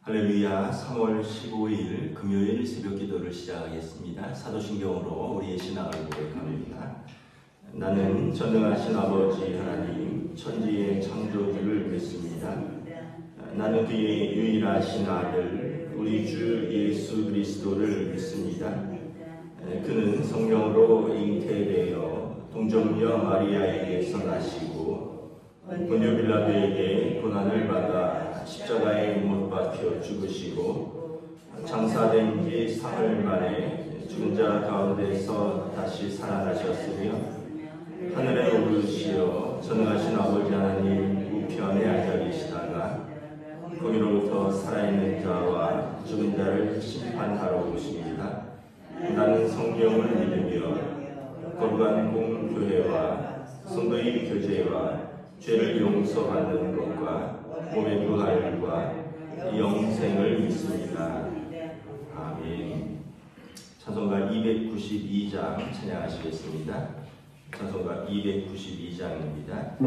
할렐루야. 3월 15일 금요일 새벽 기도를 시작하겠습니다. 사도신경으로 우리의 신앙을 고백합니다. 나는 전능하신 아버지 하나님 천지의 창조주를 믿습니다. 나는 그의 유일하신 아들 우리 주 예수 그리스도를 믿습니다. 그는 성령으로 잉태되어 동정녀 마리아에게서 나시고 본요 빌라도에게 고난을 받아 십자가에 못 박혀 죽으시고 장사된 지 사흘 만에 죽은 자 가운데서 다시 살아나셨으며 하늘에 오르시어 전능하신 아버지 하나님 우편에 앉아 계시다가 거기로부터 살아있는 자와 죽은 자를 심판하러 오십니다. 나는 성경을 믿으며 거룩한 공교회와 성도의 교제와 죄를 용서받는 것과 몸의 부활과 영생을 믿습니다. 아멘. 찬송가 292장 찬양하시겠습니다. 찬송가 292장입니다.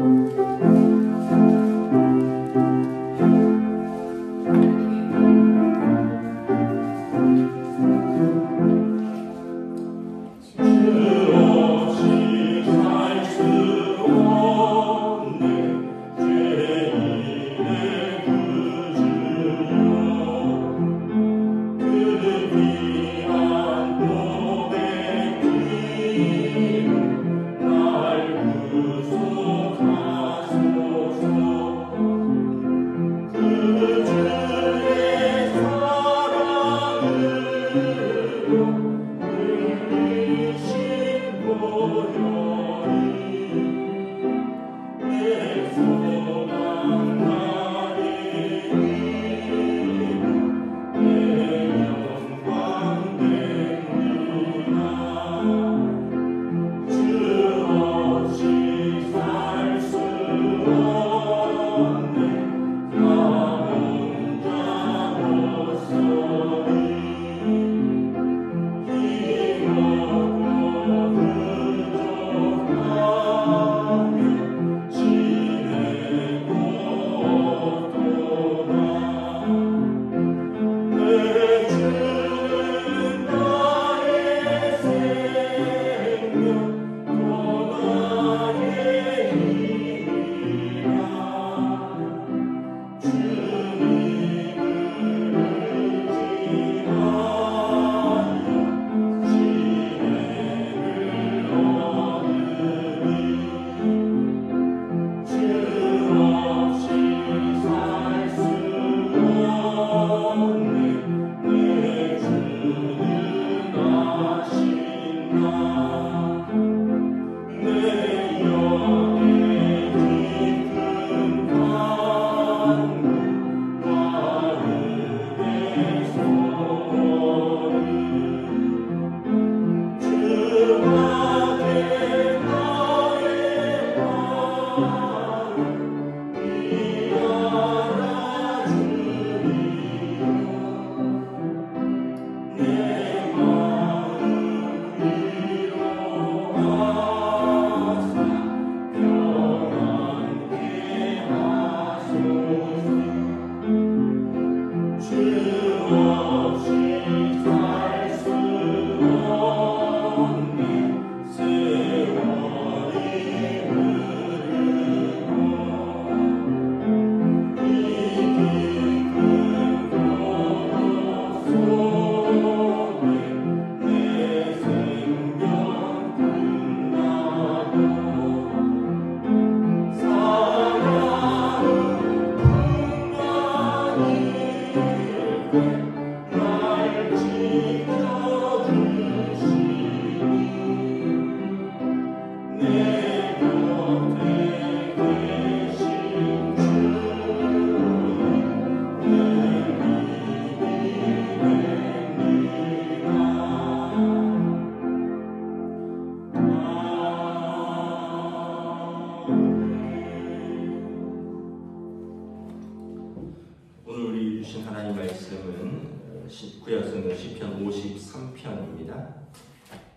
구약성경 시편 53편입니다.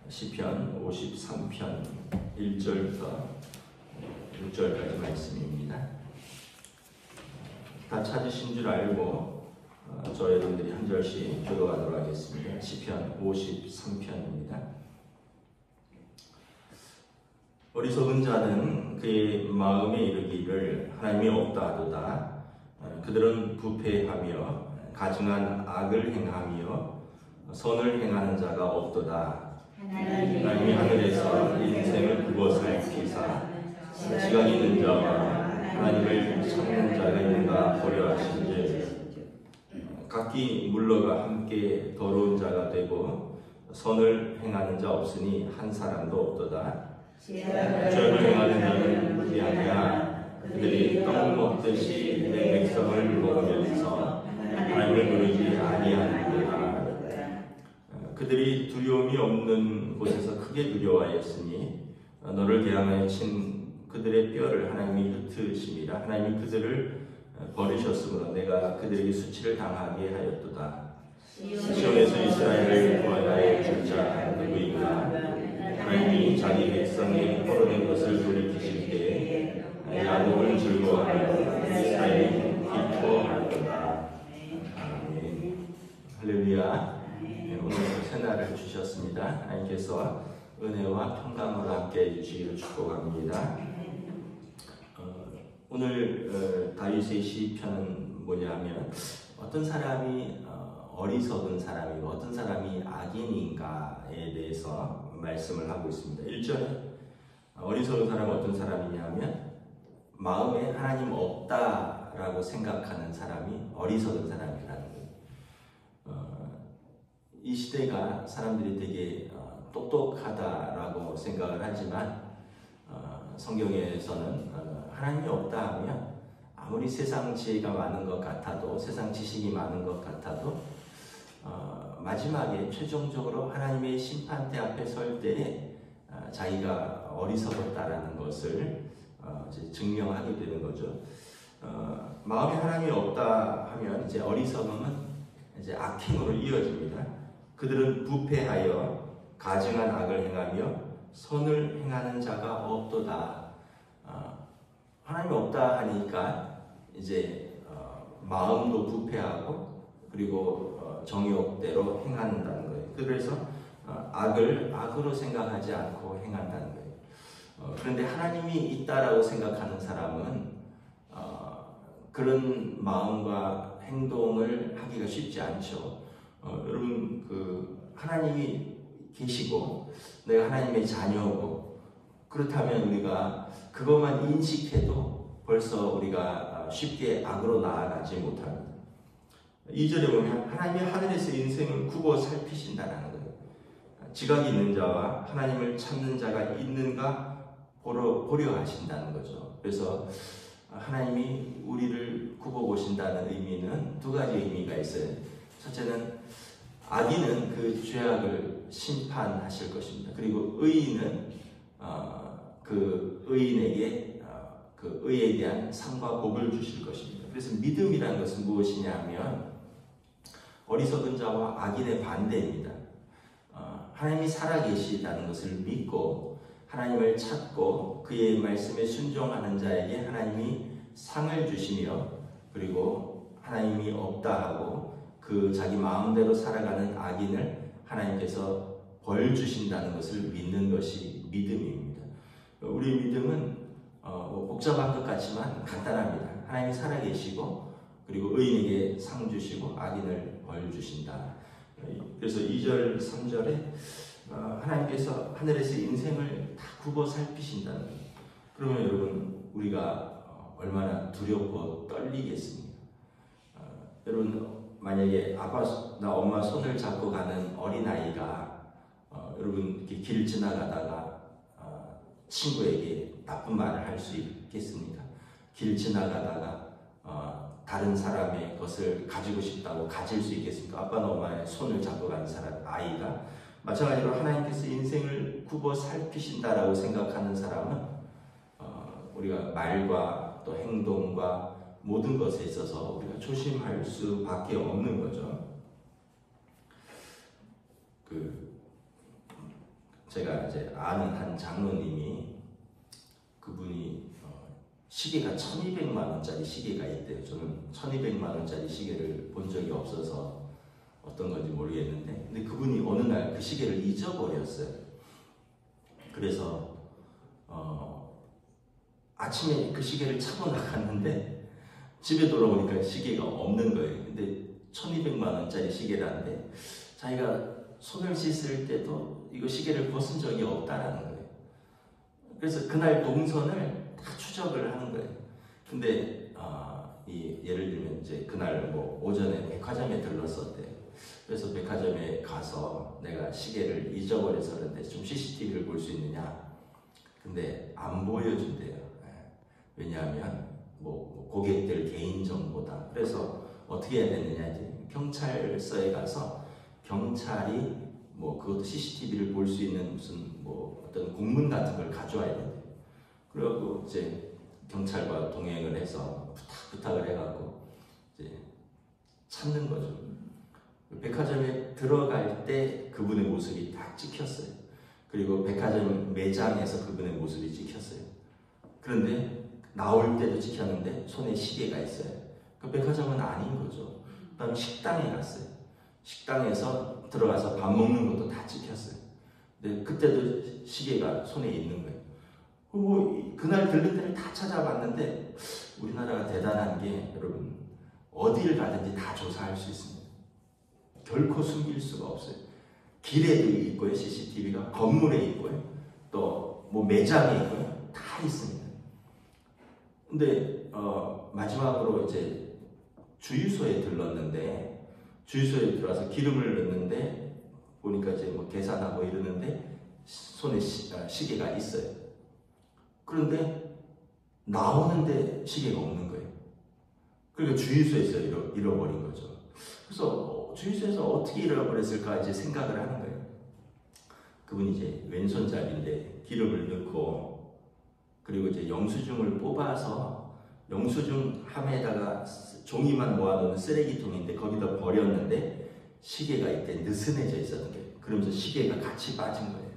시편 53편 1절부터 6절까지 말씀입니다. 다 찾으신 줄 알고 저 여러분들이 한 절씩 교도하도록 하겠습니다. 시편 53편입니다. 어리석은 자는 그의 마음에 이르기를 하나님이 없다 하도다. 그들은 부패하며 가증한 악을 행하며 선을 행하는 자가 없도다. 하나님이 하늘에서 인생을 굽어 살피사 지각이 있는 자와 하나님을 찾는 자가 있는가 보려 하신즉 각기 물러가 함께 더러운 자가 되고 선을 행하는 자 없으니 한 사람도 없도다. 죄를 행하는 자는 그들이 아니야. 그들이 떡 먹듯이 내 백성을 먹으면서 하나님을 부르지 아니하는도다. 그들이 두려움이 없는 곳에서 크게 두려워하였으니 너를 개항하여 친 그들의 뼈를 하나님이 흩으심이라. 하나님이 그들을 버리셨으므로 내가 그들에게 수치를 당하게 하였도다. 시온에서 이스라엘을 구하여 줄 자 누구인가? 하나님이 자기 백성의 포로된 것을 돌이키실 때에 야곱을 즐거워하며 이스라엘이 기뻐하리로다. 아멘. 할렐루야. 오늘 새날을 주셨습니다. 하나님께서 은혜와 평강으로 함께 해주시기를 축복합니다. 오늘 다윗의 시편은 뭐냐면 어떤 사람이 어리석은 사람이고 어떤 사람이 악인인가에 대해서 말씀을 하고 있습니다. 1절에 어리석은 사람은 어떤 사람이냐면 마음에 하나님 없다라고 생각하는 사람이 어리석은 사람이라는 거예요. 이 시대가 사람들이 되게 똑똑하다라고 생각을 하지만 성경에서는 하나님이 없다 하면 아무리 세상 지혜가 많은 것 같아도 세상 지식이 많은 것 같아도 마지막에 최종적으로 하나님의 심판대 앞에 설 때에 자기가 어리석었다라는 것을 이제 증명하게 되는 거죠. 마음에 하나님이 없다 하면 이제 어리석음은 이제 악행으로 이어집니다. 그들은 부패하여 가증한 악을 행하며 선을 행하는 자가 없도다. 하나님이 없다 하니까 이제 마음도 부패하고 그리고 정욕대로 행한다는 거예요. 그래서 악을 악으로 생각하지 않고 행한다는 거예요. 그런데 하나님이 있다라고 생각하는 사람은 그런 마음과 행동을 하기가 쉽지 않죠. 여러분 하나님이 계시고 내가 하나님의 자녀고 그렇다면 우리가 그것만 인식해도 벌써 우리가 쉽게 악으로 나아가지 못합니다. 2절에 보면 하나님이 하늘에서 인생을 굽어 살피신다는 거예요. 지각이 있는 자와 하나님을 찾는 자가 있는가 보려 하신다는 거죠. 그래서 하나님이 우리를 굽어 보신다는 의미는 두 가지 의미가 있어요. 첫째는 악인은 그 죄악을 심판하실 것입니다. 그리고 의인은 그 의인에게 그 의에 대한 상과 복을 주실 것입니다. 그래서 믿음이라는 것은 무엇이냐 하면 어리석은 자와 악인의 반대입니다. 하나님이 살아계시다는 것을 믿고 하나님을 찾고 그의 말씀에 순종하는 자에게 하나님이 상을 주시며 그리고 하나님이 없다 하고 그 자기 마음대로 살아가는 악인을 하나님께서 벌 주신다는 것을 믿는 것이 믿음입니다. 우리 믿음은 복잡한 것 같지만 간단합니다. 하나님이 살아계시고 그리고 의인에게 상 주시고 악인을 벌 주신다. 그래서 2절, 3절에 하나님께서 하늘에서 인생을 다 굽어 살피신다는 거예요. 그러면 여러분 우리가 얼마나 두렵고 떨리겠습니까? 여러분 만약에 아빠나 엄마 손을 잡고 가는 어린아이가 여러분 이렇게 길 지나가다가 친구에게 나쁜 말을 할 수 있겠습니까? 길 지나가다가 다른 사람의 것을 가지고 싶다고 가질 수 있겠습니까? 아빠나 엄마의 손을 잡고 가는 아이가 마찬가지로 하나님께서 인생을 굽어 살피신다라고 생각하는 사람은 우리가 말과 또 행동과 모든 것에 있어서 우리가 조심할 수밖에 없는 거죠. 제가 이제 아는 한 장로님이 그분이 시계가 1200만 원짜리 시계가 있대요. 저는 1200만 원짜리 시계를 본 적이 없어서 어떤 건지 모르겠는데, 근데 그분이 어느 날 그 시계를 잊어버렸어요. 그래서 아침에 그 시계를 차고 나갔는데 집에 돌아오니까 시계가 없는 거예요. 근데 1200만 원짜리 시계라는데 자기가 손을 씻을 때도 이거 시계를 벗은 적이 없다라는 거예요. 그래서 그날 동선을 다 추적을 하는 거예요. 근데 예를 들면 이제 그날 뭐 오전에 백화점에 들렀었대요. 그래서 백화점에 가서 내가 시계를 잊어버려서 그런데 좀 CCTV를 볼 수 있느냐. 근데 안 보여준대요. 왜냐하면 뭐 고객들 개인정보다. 그래서 어떻게 해야 되느냐, 이제 경찰서에 가서 경찰이 뭐 그것도 CCTV를 볼 수 있는 무슨 뭐 어떤 공문 같은 걸 가져와야 된대요. 그리고 이제 경찰과 동행을 해서 부탁을 해갖고 이제 찾는 거죠. 백화점에 들어갈 때 그분의 모습이 딱 찍혔어요. 그리고 백화점 매장에서 그분의 모습이 찍혔어요. 그런데 나올 때도 찍혔는데 손에 시계가 있어요. 그 백화점은 아닌 거죠. 그다음 식당에 갔어요. 식당에서 들어가서 밥 먹는 것도 다 찍혔어요. 근데 그때도 시계가 손에 있는 거예요. 그날 들른 데를 다 찾아봤는데 우리나라가 대단한 게 여러분 어디를 가든지 다 조사할 수 있습니다. 결코 숨길 수가 없어요. 길에도 있고요, CCTV가 건물에 있고요, 또 뭐 매장에 있고요, 다 있습니다. 근데 마지막으로 이제 주유소에 들렀는데 주유소에 들어와서 기름을 넣는데 보니까 이제 뭐 계산하고 이러는데 손에 시계가 있어요. 그런데 나오는데 시계가 없는 거예요. 그러니까 주유소에서 잃어버린 거죠. 그래서 주유소에서 어떻게 잃어버렸을까 이제 생각을 하는 거예요. 그분이 이제 왼손잡이인데 기름을 넣고 그리고 이제 영수증을 뽑아서 영수증 함에다가 종이만 모아놓은 쓰레기통인데 거기다 버렸는데 시계가 이때 느슨해져 있었던 거예요. 그러면서 시계가 같이 빠진 거예요.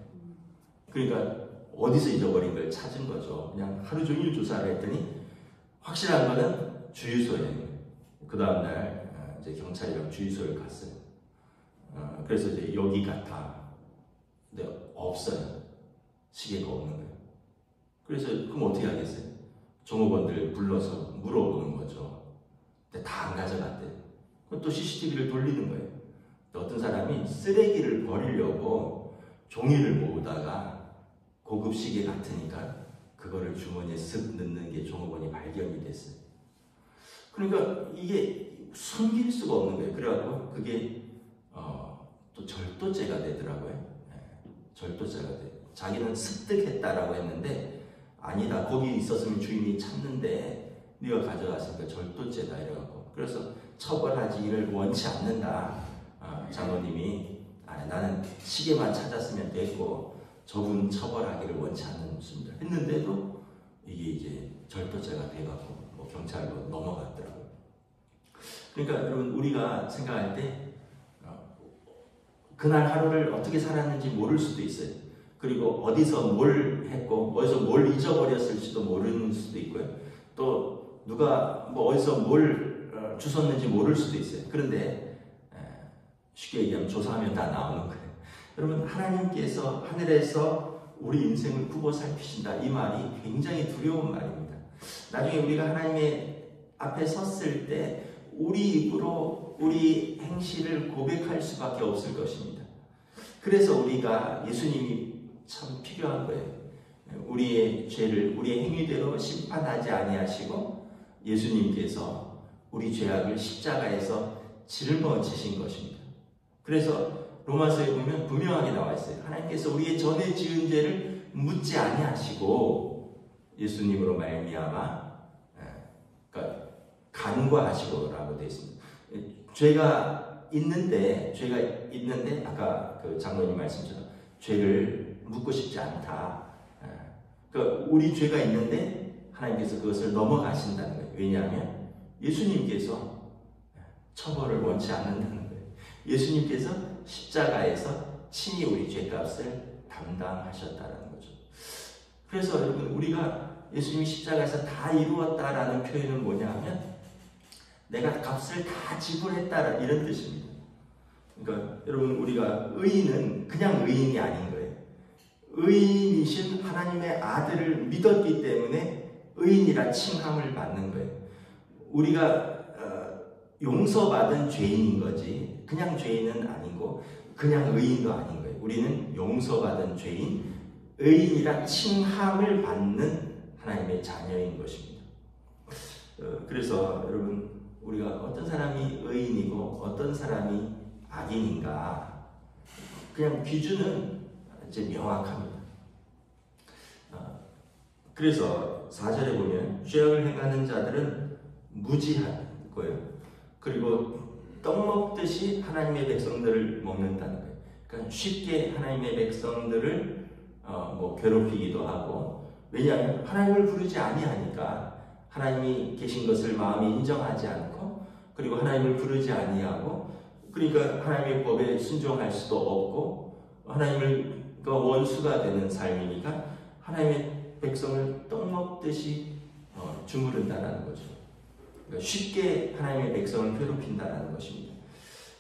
그러니까 어디서 잊어버린 걸 찾은 거죠. 그냥 하루 종일 조사를 했더니 확실한 거는 주유소에. 그 다음날 이제 경찰이랑 주유소를 갔어요. 그래서 이제 여기 같아. 근데 없어요. 시계가 없는 거예요. 그래서 그럼 어떻게 하겠어요? 종업원들 불러서 물어보는 거죠. 근데 다 안 가져갔대요. 그럼 또 CCTV를 돌리는 거예요. 어떤 사람이 쓰레기를 버리려고 종이를 모으다가 고급 시계 같으니까 그거를 주머니에 쓱 넣는 게 종업원이 발견이 됐어요. 그러니까 이게 숨길 수가 없는 거예요. 그래가지고 그게 또 절도죄가 되더라고요. 절도죄가 돼요. 자기는 습득했다라고 했는데 아니다. 거기 있었으면 주인이 찾는데 네가 가져갔으니까 절도죄다 이래갖고 그래서 처벌하지를 원치 않는다. 장로님이 나는 시계만 찾았으면 됐고 저분 처벌하기를 원치 않는 것입니다. 했는데도 이게 이제 절도죄가 돼갖고 뭐 경찰로 넘어갔더라고요. 그러니까 여러분 우리가 생각할 때 그날 하루를 어떻게 살았는지 모를 수도 있어요. 그리고 어디서 뭘 했고 어디서 뭘 잊어버렸을지도 모르는 수도 있고요. 또 누가 뭐 어디서 뭘 주웠는지 모를 수도 있어요. 그런데 쉽게 얘기하면 조사하면 다 나오는 거예요. 여러분 하나님께서 하늘에서 우리 인생을 굽어 살피신다. 이 말이 굉장히 두려운 말입니다. 나중에 우리가 하나님의 앞에 섰을 때 우리 입으로 우리 행실을 고백할 수밖에 없을 것입니다. 그래서 우리가 예수님이 참 필요한 거예요. 우리의 죄를 우리의 행위대로 심판하지 아니하시고 예수님께서 우리 죄악을 십자가에서 짊어지신 것입니다. 그래서 로마서에 보면 분명하게 나와 있어요. 하나님께서 우리의 전에 지은 죄를 묻지 아니하시고 예수님으로 말미암아 그러니까 간과하시고라고 되어 있습니다. 죄가 있는데 아까 그 장로님 말씀처럼 죄를 묻고 싶지 않다. 그러니까 우리 죄가 있는데 하나님께서 그것을 넘어가신다는 거예요. 왜냐하면 예수님께서 처벌을 원치 않는다는 거예요. 예수님께서 십자가에서 친히 우리 죄값을 담당하셨다는 거죠. 그래서 여러분 우리가 예수님이 십자가에서 다 이루었다라는 표현은 뭐냐 하면 내가 값을 다 지불했다 이런 뜻입니다. 그러니까 여러분 우리가 의인은 그냥 의인이 아닌 거예요. 의인이신 하나님의 아들을 믿었기 때문에 의인이라 칭함을 받는 거예요. 우리가 용서받은 죄인인 거지 그냥 죄인은 아니고 그냥 의인도 아닌 거예요. 우리는 용서받은 죄인, 의인이라 칭함을 받는 하나님의 자녀인 것입니다. 그래서 여러분 우리가 어떤 사람이 의인이고 어떤 사람이 악인인가 그냥 기준은 이제 명확합니다. 그래서 4절에 보면 죄악을 행하는 자들은 무지한 거예요. 그리고 떡 먹듯이 하나님의 백성들을 먹는다는 거예요. 그러니까 쉽게 하나님의 백성들을 괴롭히기도 하고 왜냐하면 하나님을 부르지 아니하니까 하나님이 계신 것을 마음에 인정하지 않고 그리고 하나님을 부르지 아니하고 그러니까 하나님의 법에 순종할 수도 없고 하나님을 원수가 되는 삶이니까 하나님의 백성을 떡 먹듯이 주무른다는 거죠. 그러니까 쉽게 하나님의 백성을 괴롭힌다는 것입니다.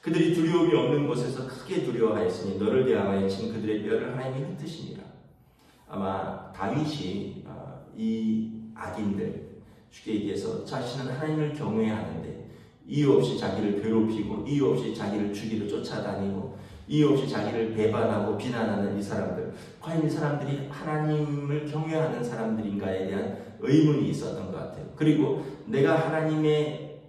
그들이 두려움이 없는 곳에서 크게 두려워하였으니 너를 대항하여 친 그들의 뼈를 하나님이 흩으시니라. 아마 다윗이 이 악인들 쉽게 얘기해서 자신은 하나님을 경외하는데 이유 없이 자기를 괴롭히고 이유 없이 자기를 죽이러 쫓아다니고 이유 없이 자기를 배반하고 비난하는 이 사람들 과연 이 사람들이 하나님을 경외하는 사람들인가에 대한 의문이 있었던 것 같아요. 그리고 내가 하나님을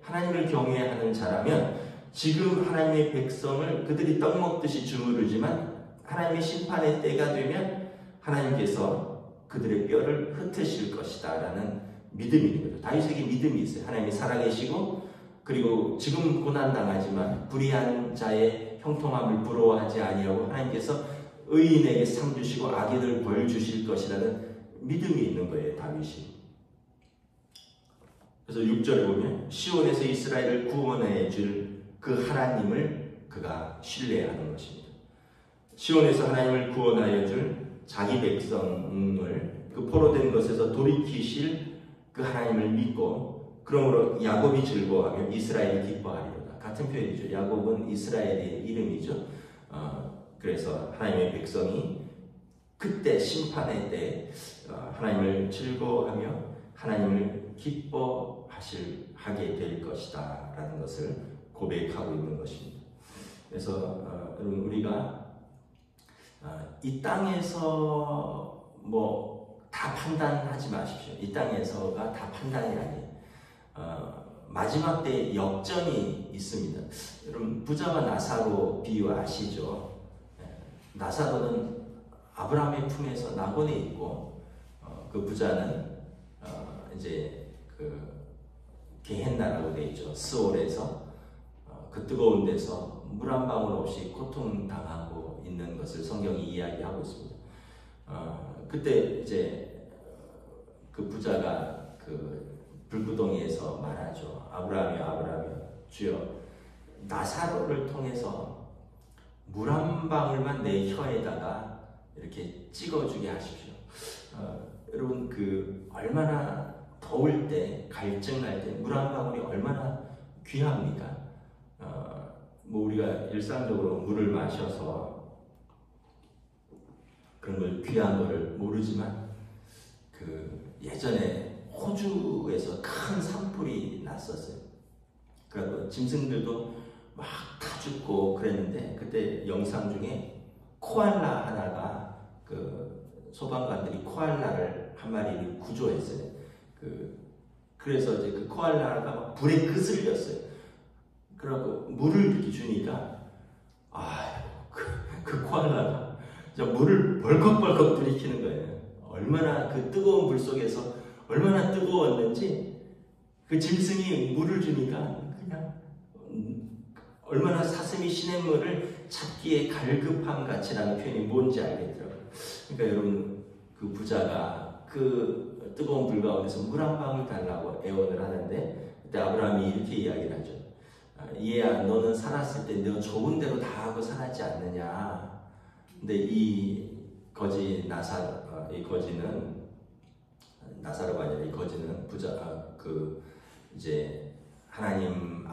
경외하는 자라면 지금 하나님의 백성을 그들이 떡 먹듯이 주무르지만 하나님의 심판의 때가 되면 하나님께서 그들의 뼈를 흩으실 것이다 라는 믿음이 있는 거죠. 다윗에게 믿음이 있어요. 하나님이 살아계시고 그리고 지금 고난당하지만 불의한 자의 형통함을 부러워하지 아니하고 하나님께서 의인에게 상 주시고 악인을 벌 주실 것이라는 믿음이 있는 거예요. 다윗이. 그래서 6절에 보면 시온에서 이스라엘을 구원해 줄 그 하나님을 그가 신뢰하는 것입니다. 시온에서 하나님을 구원하여 줄 자기 백성을 그 포로된 것에서 돌이키실 그 하나님을 믿고 그러므로 야곱이 즐거워하며 이스라엘이 기뻐하리로다. 같은 표현이죠. 야곱은 이스라엘의 이름이죠. 그래서 하나님의 백성이 그때 심판의 때 하나님을 즐거워하며 하나님을 기뻐하게 될 것이다 라는 것을 고백하고 있는 것입니다. 그래서 여러분 우리가 이 땅에서 다 판단하지 마십시오. 이 땅에서가 다 판단이 아니에요. 마지막 때 역전이 있습니다. 여러분 부자와 나사로 비유 아시죠? 나사로는 아브라함의 품에서 낙원에 있고 그 부자는 이제 그 게헨나라고 되어 있죠. 스올에서 그 뜨거운 데서 물 한 방울 없이 고통당하고 있는 것을 성경이 이야기하고 있습니다. 그때 이제 그 부자가 그 불구덩이에서 말하죠. 아브라함이여 주여 나사로를 통해서 물 한 방울만 내 혀에다가 이렇게 찍어주게 하십시오. 여러분 얼마나 더울 때 갈증날 때 물 한 방울이 얼마나 귀합니까? 우리가 일상적으로 물을 마셔서 그런 걸 귀한 거를 모르지만 예전에 호주에서 큰 산불이 났었어요. 그리고 짐승들도 막 다 죽고 그랬는데 그때 영상 중에 코알라 하나가 소방관들이 코알라를 한 마리를 구조했어요. 그래서 이제 그 코알라가 불에 그슬렸어요. 그러고 물을 이렇게 주니까 그 코알라가 물을 벌컥벌컥 들이키는 거예요. 얼마나 그 뜨거운 불 속에서 얼마나 뜨거웠는지 그 짐승이 물을 주니까 그냥 얼마나 사슴이 시냇물을 잡기에 갈급함 같이라는 표현이 뭔지 알겠더라고요. 그러니까 여러분 그 부자가 그 뜨거운 불 가운데서 물 한 방울 달라고 애원을 하는데 그때 아브라함이 이렇게 이야기를 하죠. 얘야 너는 살았을 때 너 좋은 대로 다 하고 살았지 않느냐. 근데 이 거지는 나사로가 아니라 이 거지는 이제 하나님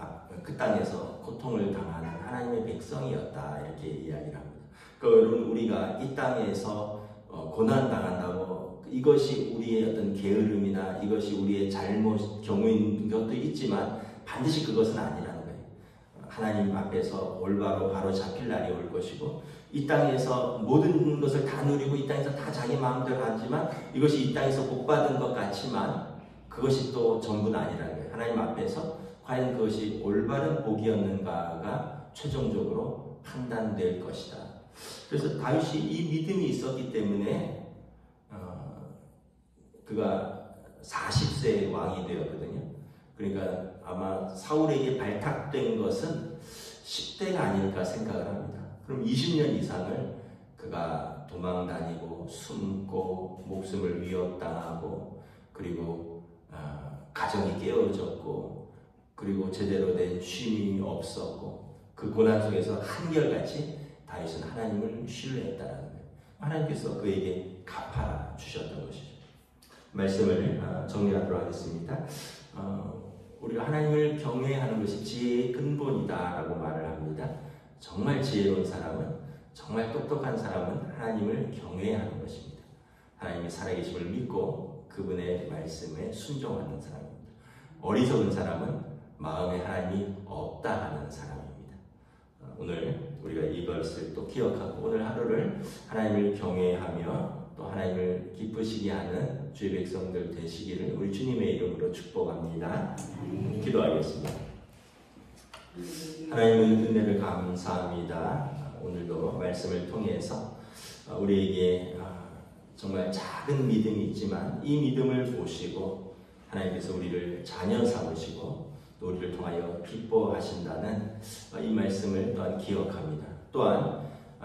그 땅에서 고통을 당하는 하나님의 백성이었다 이렇게 이야기를 합니다. 여러분 우리가 이 땅에서 고난 당한다고 이것이 우리의 어떤 게으름이나 이것이 우리의 잘못 경우인 것도 있지만 반드시 그것은 아니라는 거예요. 하나님 앞에서 올바로 바로 잡힐 날이 올 것이고 이 땅에서 모든 것을 다 누리고 이 땅에서 다 자기 마음대로 하지만 이것이 이 땅에서 복받은 것 같지만 그것이 또 전부는 아니라는 거예요. 하나님 앞에서 과연 그것이 올바른 복이었는가가 최종적으로 판단될 것이다. 그래서 다윗이 이 믿음이 있었기 때문에 그가 40세에 왕이 되었거든요. 그러니까 아마 사울에게 발탁된 것은 10대가 아닐까 생각을 합니다. 그럼 20년 이상을 그가 도망다니고 숨고 목숨을 위협당하고 그리고 가정이 깨어졌고 그리고 제대로 된 쉼이 없었고 그 고난 속에서 한결같이 다윗은 하나님을 신뢰했다는 거예요. 하나님께서 그에게 갚아 주셨던 것이죠. 말씀을 정리하도록 하겠습니다. 우리가 하나님을 경외하는 것이 지혜의 근본이다라고 말을 합니다. 정말 지혜로운 사람은, 정말 똑똑한 사람은 하나님을 경외하는 것입니다. 하나님의 살아계심을 믿고 그분의 말씀에 순종하는 사람입니다. 어리석은 사람은 마음에 하나님이 없다 하는 사람입니다. 오늘 우리가 이것을 또 기억하고 오늘 하루를 하나님을 경외하며 또 하나님을 기쁘시게 하는 주의 백성들 되시기를 우리 주님의 이름으로 축복합니다. 기도하겠습니다. 하나님의 은혜를 감사합니다. 오늘도 말씀을 통해서 우리에게 정말 작은 믿음이 있지만 이 믿음을 보시고 하나님께서 우리를 자녀 삼으시고 또 우리를 통하여 기뻐하신다는 이 말씀을 또한 기억합니다. 또한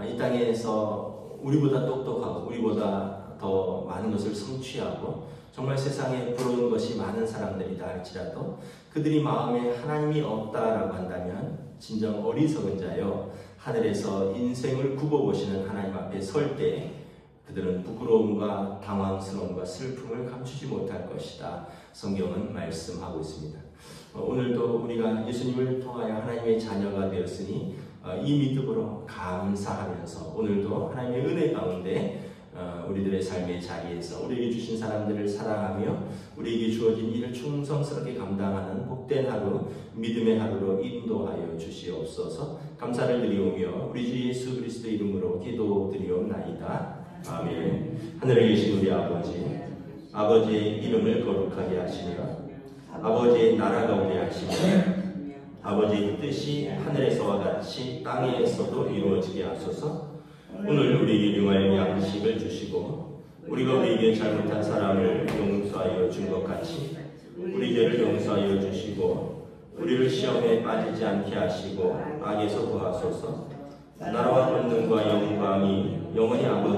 이 땅에서 우리보다 똑똑하고 우리보다 더 많은 것을 성취하고 정말 세상에 부러운 것이 많은 사람들이다 할지라도 그들이 마음에 하나님이 없다라고 한다면 진정 어리석은 자여 하늘에서 인생을 굽어보시는 하나님 앞에 설 때 그들은 부끄러움과 당황스러움과 슬픔을 감추지 못할 것이다. 성경은 말씀하고 있습니다. 오늘도 우리가 예수님을 통하여 하나님의 자녀가 되었으니 이 믿음으로 감사하면서 오늘도 하나님의 은혜 가운데 우리들의 삶의 자리에서 우리에게 주신 사람들을 사랑하며 우리에게 주어진 일을 충성스럽게 감당하는 복된 하루, 믿음의 하루로 인도하여 주시옵소서. 감사를 드리오며 우리 주 예수 그리스도 이름으로 기도드리옵나이다. 아멘. 하늘에 계신 우리 아버지, 아버지의 이름을 거룩하게 하시며 아버지의 나라가 오게 하시며 아버지의 뜻이 하늘에서와 같이 땅에서도 이루어지게 하소서. 오늘 우리에게 용할 양식을 주시고 우리가 우리에게 잘못한 사람을 용서하여 준 것 같이 우리 죄를 용서하여 주시고 우리를 시험에 빠지지 않게 하시고 악에서 구하소서. 나라와 권능과 영광이 영원히 아버지